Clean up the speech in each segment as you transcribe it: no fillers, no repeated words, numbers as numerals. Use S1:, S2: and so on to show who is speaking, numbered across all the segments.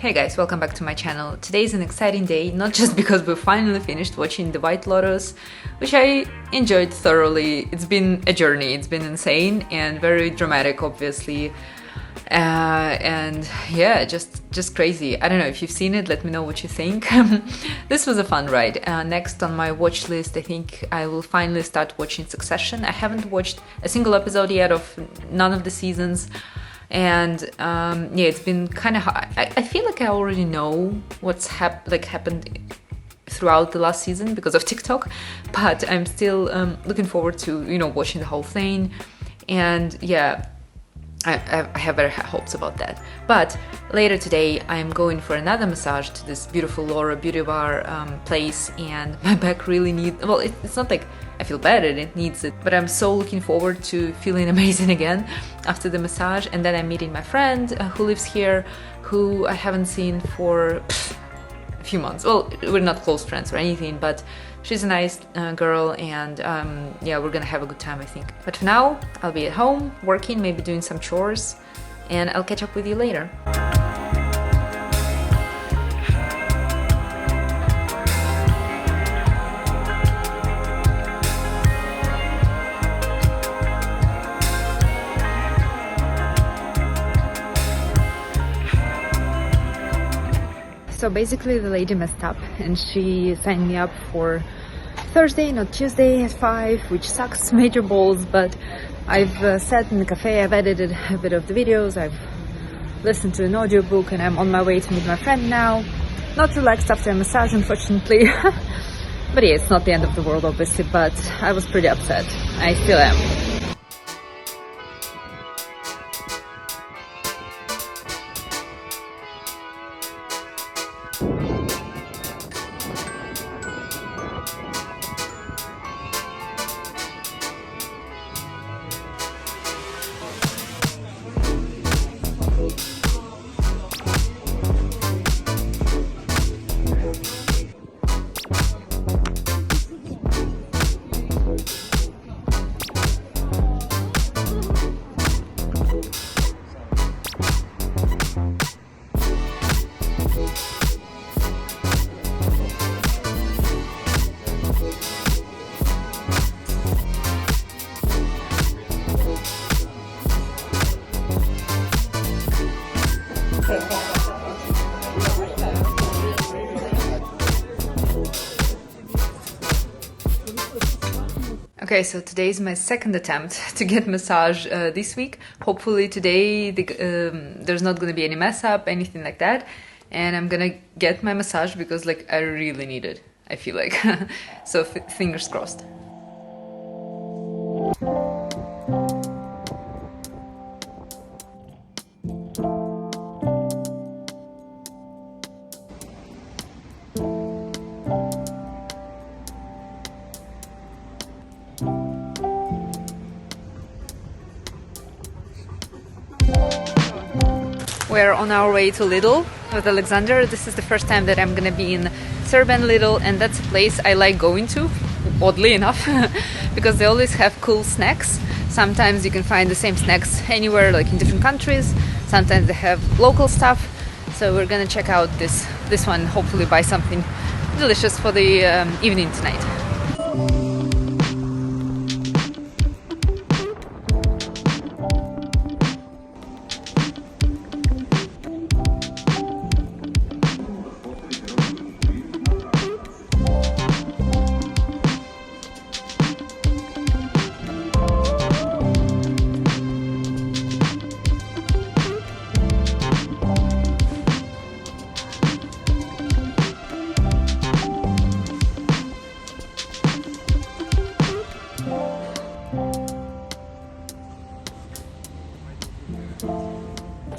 S1: Hey guys, welcome back to my channel. Today is an exciting day, not just because we finally finished watching The White Lotus, which I enjoyed thoroughly. It's been a journey, it's been insane and very dramatic, obviously. And yeah, just crazy. I don't know if you've seen it, let me know what you think. This was a fun ride. Next on my watch list, I think I will finally start watching Succession. I haven't watched a single episode yet of none of the seasons. And yeah, it's been kind of hard. I feel like I already know what's happened throughout the last season because of TikTok, but I'm still looking forward to watching the whole thing. And yeah, I have very high hopes about that. But later today I'm going for another massage to this beautiful Laura Beauty Bar place, and my back really needs, well, it's not like I feel bad and it needs it, but I'm so looking forward to feeling amazing again after the massage. And then I'm meeting my friend who lives here, who I haven't seen for a few months. Well, we're not close friends or anything, but she's a nice girl, and yeah, we're gonna have a good time, I think. But for now, I'll be at home, working, maybe doing some chores, and I'll catch up with you later. So basically the lady messed up and she signed me up for Thursday, not Tuesday at 5, which sucks major balls, but I've sat in the cafe, I've edited a bit of the videos, I've listened to an audiobook, and I'm on my way to meet my friend now. Not relaxed after a massage, unfortunately. But yeah, it's not the end of the world, obviously, but I was pretty upset. I still am. Okay, so today is my second attempt to get massage this week. Hopefully today there's not going to be any mess up, anything like that. And I'm going to get my massage because I really need it, I feel like. So fingers crossed. We're on our way to Lidl with Alexander. This is the first time that I'm gonna be in Serbian Lidl, and that's a place I like going to, oddly enough, because they always have cool snacks. Sometimes you can find the same snacks anywhere, like in different countries. Sometimes they have local stuff. So we're gonna check out this one, hopefully buy something delicious for the evening tonight.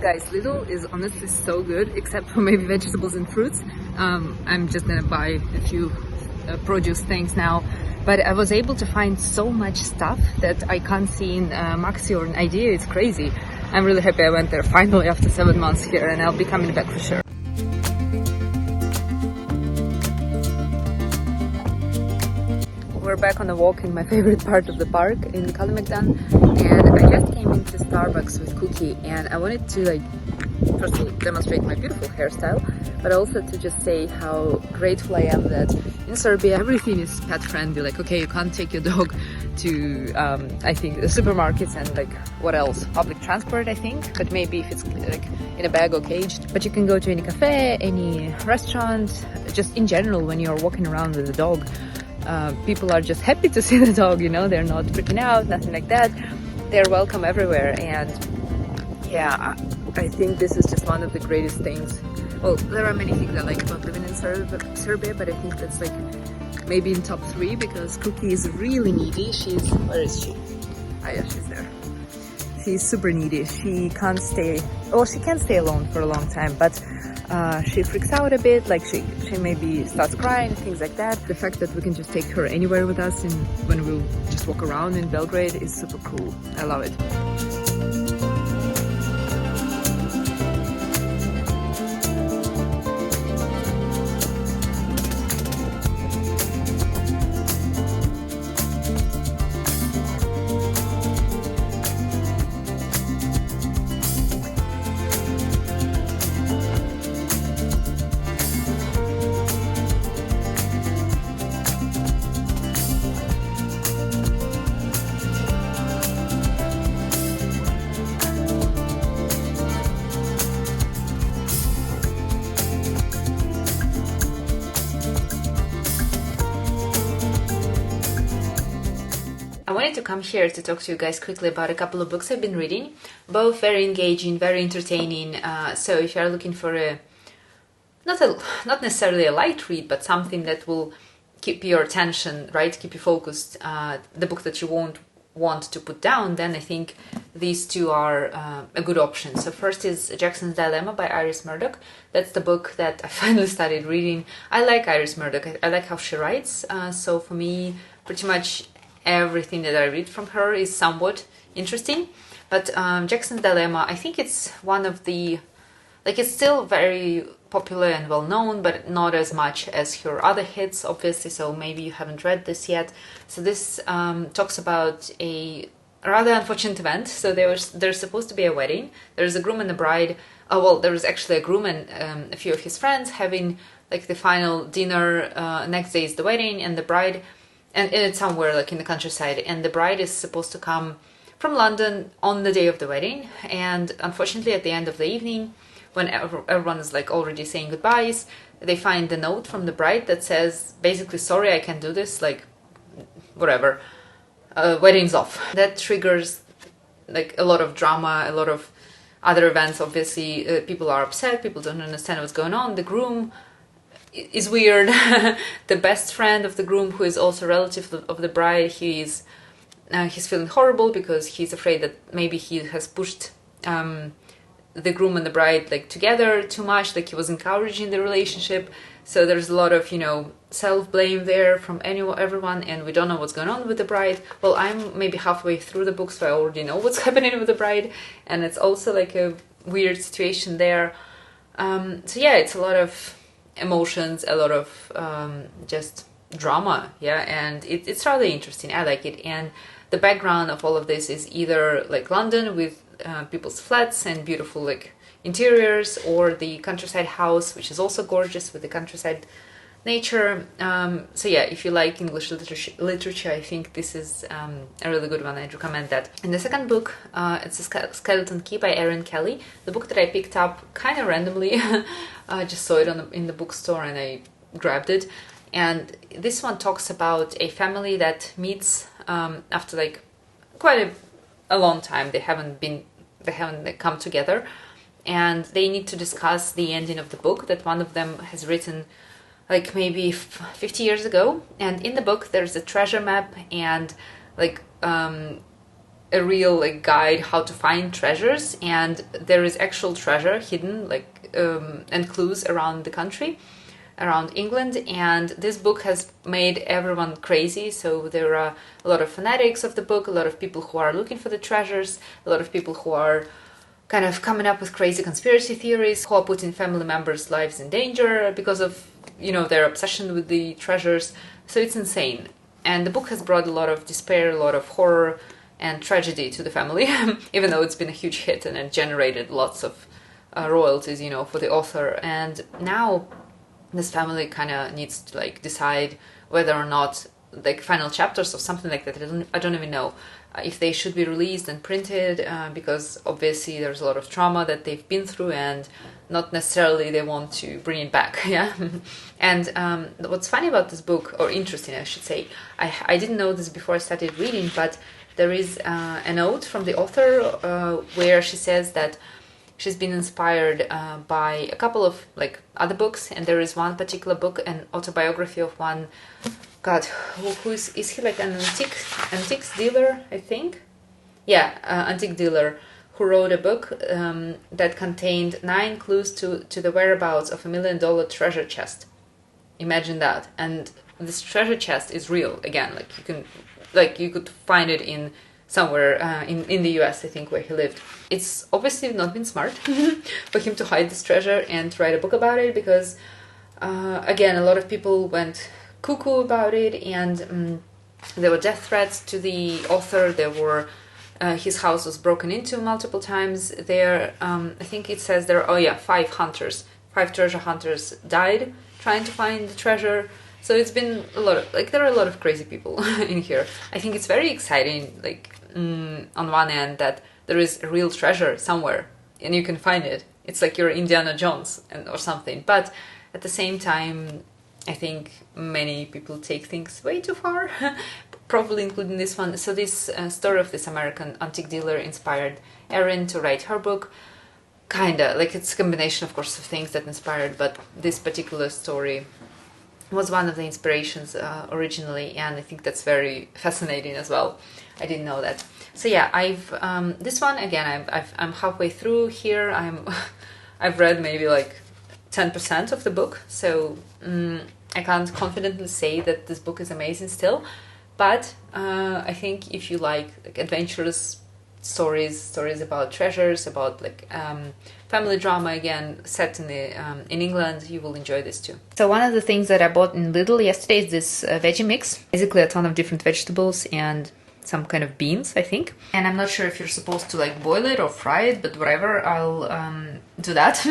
S1: Guys, Lidl is honestly so good, except for maybe vegetables and fruits. I'm just gonna buy a few produce things now, but I was able to find so much stuff that I can't see in Maxi or an Idea. It's crazy. I'm really happy I went there finally after 7 months here, and I'll be coming back for sure. We're back on a walk in my favorite part of the park in Kalemegdan, and I just came into Starbucks with Cookie, and I wanted to first of all, demonstrate my beautiful hairstyle, but also to just say how grateful I am that in Serbia everything is pet friendly. Like, okay, you can't take your dog to I think the supermarkets and like what else, public transport, I think, but maybe if it's like in a bag or caged, but you can go to any cafe, any restaurant, just in general when you're walking around with the dog. People are just happy to see the dog, you know, they're not freaking out, nothing like that. They're welcome everywhere. And yeah, I think this is just one of the greatest things. Well, there are many things I like about living in Serbia, but I think that's like maybe in top 3, because Cookie is really needy. Where is she? Oh yeah, she's there. She's super needy. She can't stay, well, she can stay alone for a long time, but she freaks out a bit, like she maybe starts crying, things like that. The fact that we can just take her anywhere with us and when we just walk around in Belgrade is super cool. I love it. I wanted to come here to talk to you guys quickly about a couple of books I've been reading, both very engaging, very entertaining. So if you are looking for not necessarily a light read, but something that will keep your attention, right, keep you focused, the book that you won't want to put down, then I think these two are a good option. So first is Jackson's Dilemma by Iris Murdoch. That's the book that I finally started reading. I like Iris Murdoch. I like how she writes. So for me, pretty much everything that I read from her is somewhat interesting. But Jackson's Dilemma, I think it's one of the, like, it's still very popular and well known, but not as much as her other hits, obviously, so maybe you haven't read this yet. So this talks about a rather unfortunate event. So there's supposed to be a wedding. There's a groom and a bride. Well, there was actually a groom and a few of his friends having like the final dinner. Next day is the wedding, and the bride, and it's somewhere like in the countryside, and the bride is supposed to come from London on the day of the wedding. And unfortunately, at the end of the evening, when everyone is like already saying goodbyes, they find the note from the bride that says basically, sorry, I can't do this, like whatever, wedding's off. That triggers like a lot of drama, a lot of other events. Obviously, people are upset, people don't understand what's going on. The groom is weird. The best friend of the groom, who is also a relative of the bride, he's feeling horrible because he's afraid that maybe he has pushed the groom and the bride like together too much, like he was encouraging the relationship. So there's a lot of, you know, self-blame there from everyone, and we don't know what's going on with the bride. Well, I'm maybe halfway through the book, so I already know what's happening with the bride, and it's also like a weird situation there. So yeah, it's a lot of emotions, a lot of just drama, yeah, and it's rather interesting. I like it. And the background of all of this is either like London with people's flats and beautiful like interiors, or the countryside house, which is also gorgeous with the countryside nature. So yeah, if you like English literature, I think this is a really good one. I'd recommend that. And the second book, it's a Skeleton Key by Erin Kelly, the book that I picked up kind of randomly. I just saw it in the bookstore and I grabbed it. And this one talks about a family that meets after like quite a long time. They haven't come together, and they need to discuss the ending of the book that one of them has written like maybe 50 years ago. And in the book there's a treasure map and like a real like guide how to find treasures, and there is actual treasure hidden like and clues around the country, around England. And this book has made everyone crazy. So there are a lot of fanatics of the book, a lot of people who are looking for the treasures, a lot of people who are kind of coming up with crazy conspiracy theories, who are putting family members' lives in danger because of, you know, their obsession with the treasures. So it's insane. And the book has brought a lot of despair, a lot of horror and tragedy to the family, even though it's been a huge hit and it generated lots of royalties, you know, for the author. And now this family kind of needs to like decide whether or not like final chapters or something like that. I don't even know if they should be released and printed, because obviously there's a lot of trauma that they've been through, and not necessarily they want to bring it back. Yeah. And what's funny about this book, or interesting I should say, I didn't know this before I started reading, but there is a note from the author where she says that she's been inspired by a couple of like other books, and there is one particular book, an autobiography of one, God, who is he, like an antiques dealer, I think? Yeah, antique dealer, who wrote a book that contained 9 clues to the whereabouts of $1 million treasure chest. Imagine that. And this treasure chest is real. Again, you could find it in somewhere in the US, I think, where he lived. It's obviously not been smart for him to hide this treasure and to write a book about it, because again, a lot of people went cuckoo about it, and there were death threats to the author. There were his house was broken into multiple times. There, I think it says there, 5 treasure hunters died trying to find the treasure. So it's been a lot of, like, there are a lot of crazy people in here. I think it's very exciting, like, on one end, that there is a real treasure somewhere and you can find it. It's like you're Indiana Jones or something. But at the same time, I think many people take things way too far, probably including this one. So this story of this American antique dealer inspired Erin to write her book. Kinda, like, it's a combination, of course, of things that inspired, but this particular story was one of the inspirations originally, and I think that's very fascinating as well. I didn't know that. So yeah, I've this one again. I'm halfway through here. I've read maybe like 10% of the book, so I can't confidently say that this book is amazing still. But I think if you like adventurous stories about treasures, about like family drama, again set in England, you will enjoy this too. So one of the things that I bought in Lidl yesterday is this veggie mix. Basically a ton of different vegetables and some kind of beans, I think. And I'm not sure if you're supposed to like boil it or fry it, but whatever, I'll do that.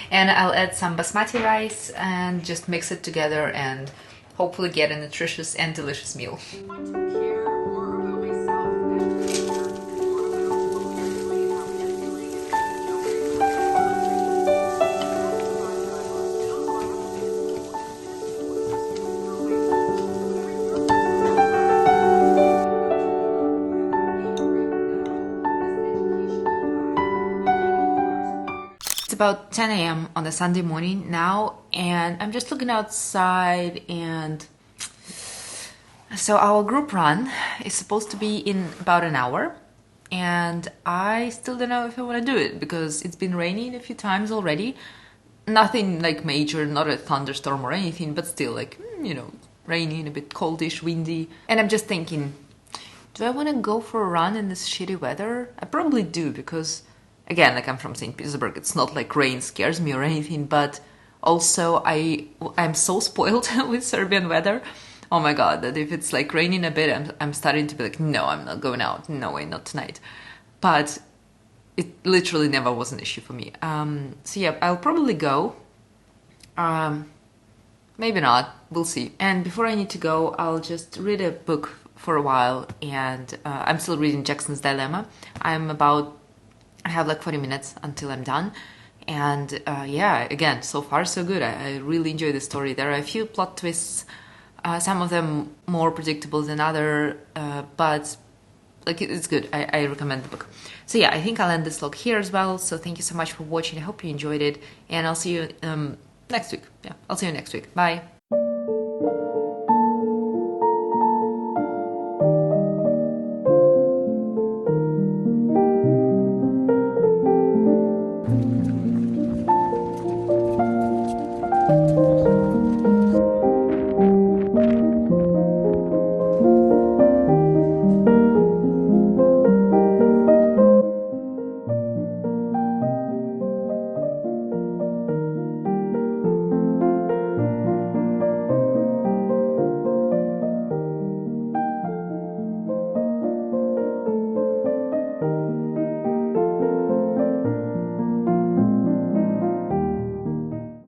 S1: And I'll add some basmati rice and just mix it together and hopefully get a nutritious and delicious meal. About 10 a.m. on a Sunday morning now, and I'm just looking outside, and so our group run is supposed to be in about an hour, and I still don't know if I want to do it because it's been raining a few times already. Nothing like major, not a thunderstorm or anything, but still like, you know, raining, a bit coldish, windy. And I'm just thinking, do I want to go for a run in this shitty weather? I probably do, because again, like, I'm from St. Petersburg, it's not like rain scares me or anything, but also I'm so spoiled with Serbian weather. Oh my god, that if it's like raining a bit, I'm starting to be like, no, I'm not going out, no way, not tonight. But it literally never was an issue for me. So yeah, I'll probably go. Maybe not, we'll see. And before I need to go, I'll just read a book for a while, and I'm still reading Jackson's Dilemma. I have like 40 minutes until I'm done, and yeah, again, so far so good. I really enjoy the story. There are a few plot twists, some of them more predictable than other, but like it's good. I recommend the book. So yeah, I think I'll end this vlog here as well. So thank you so much for watching. I hope you enjoyed it, and I'll see you next week. Yeah, I'll see you next week. Bye.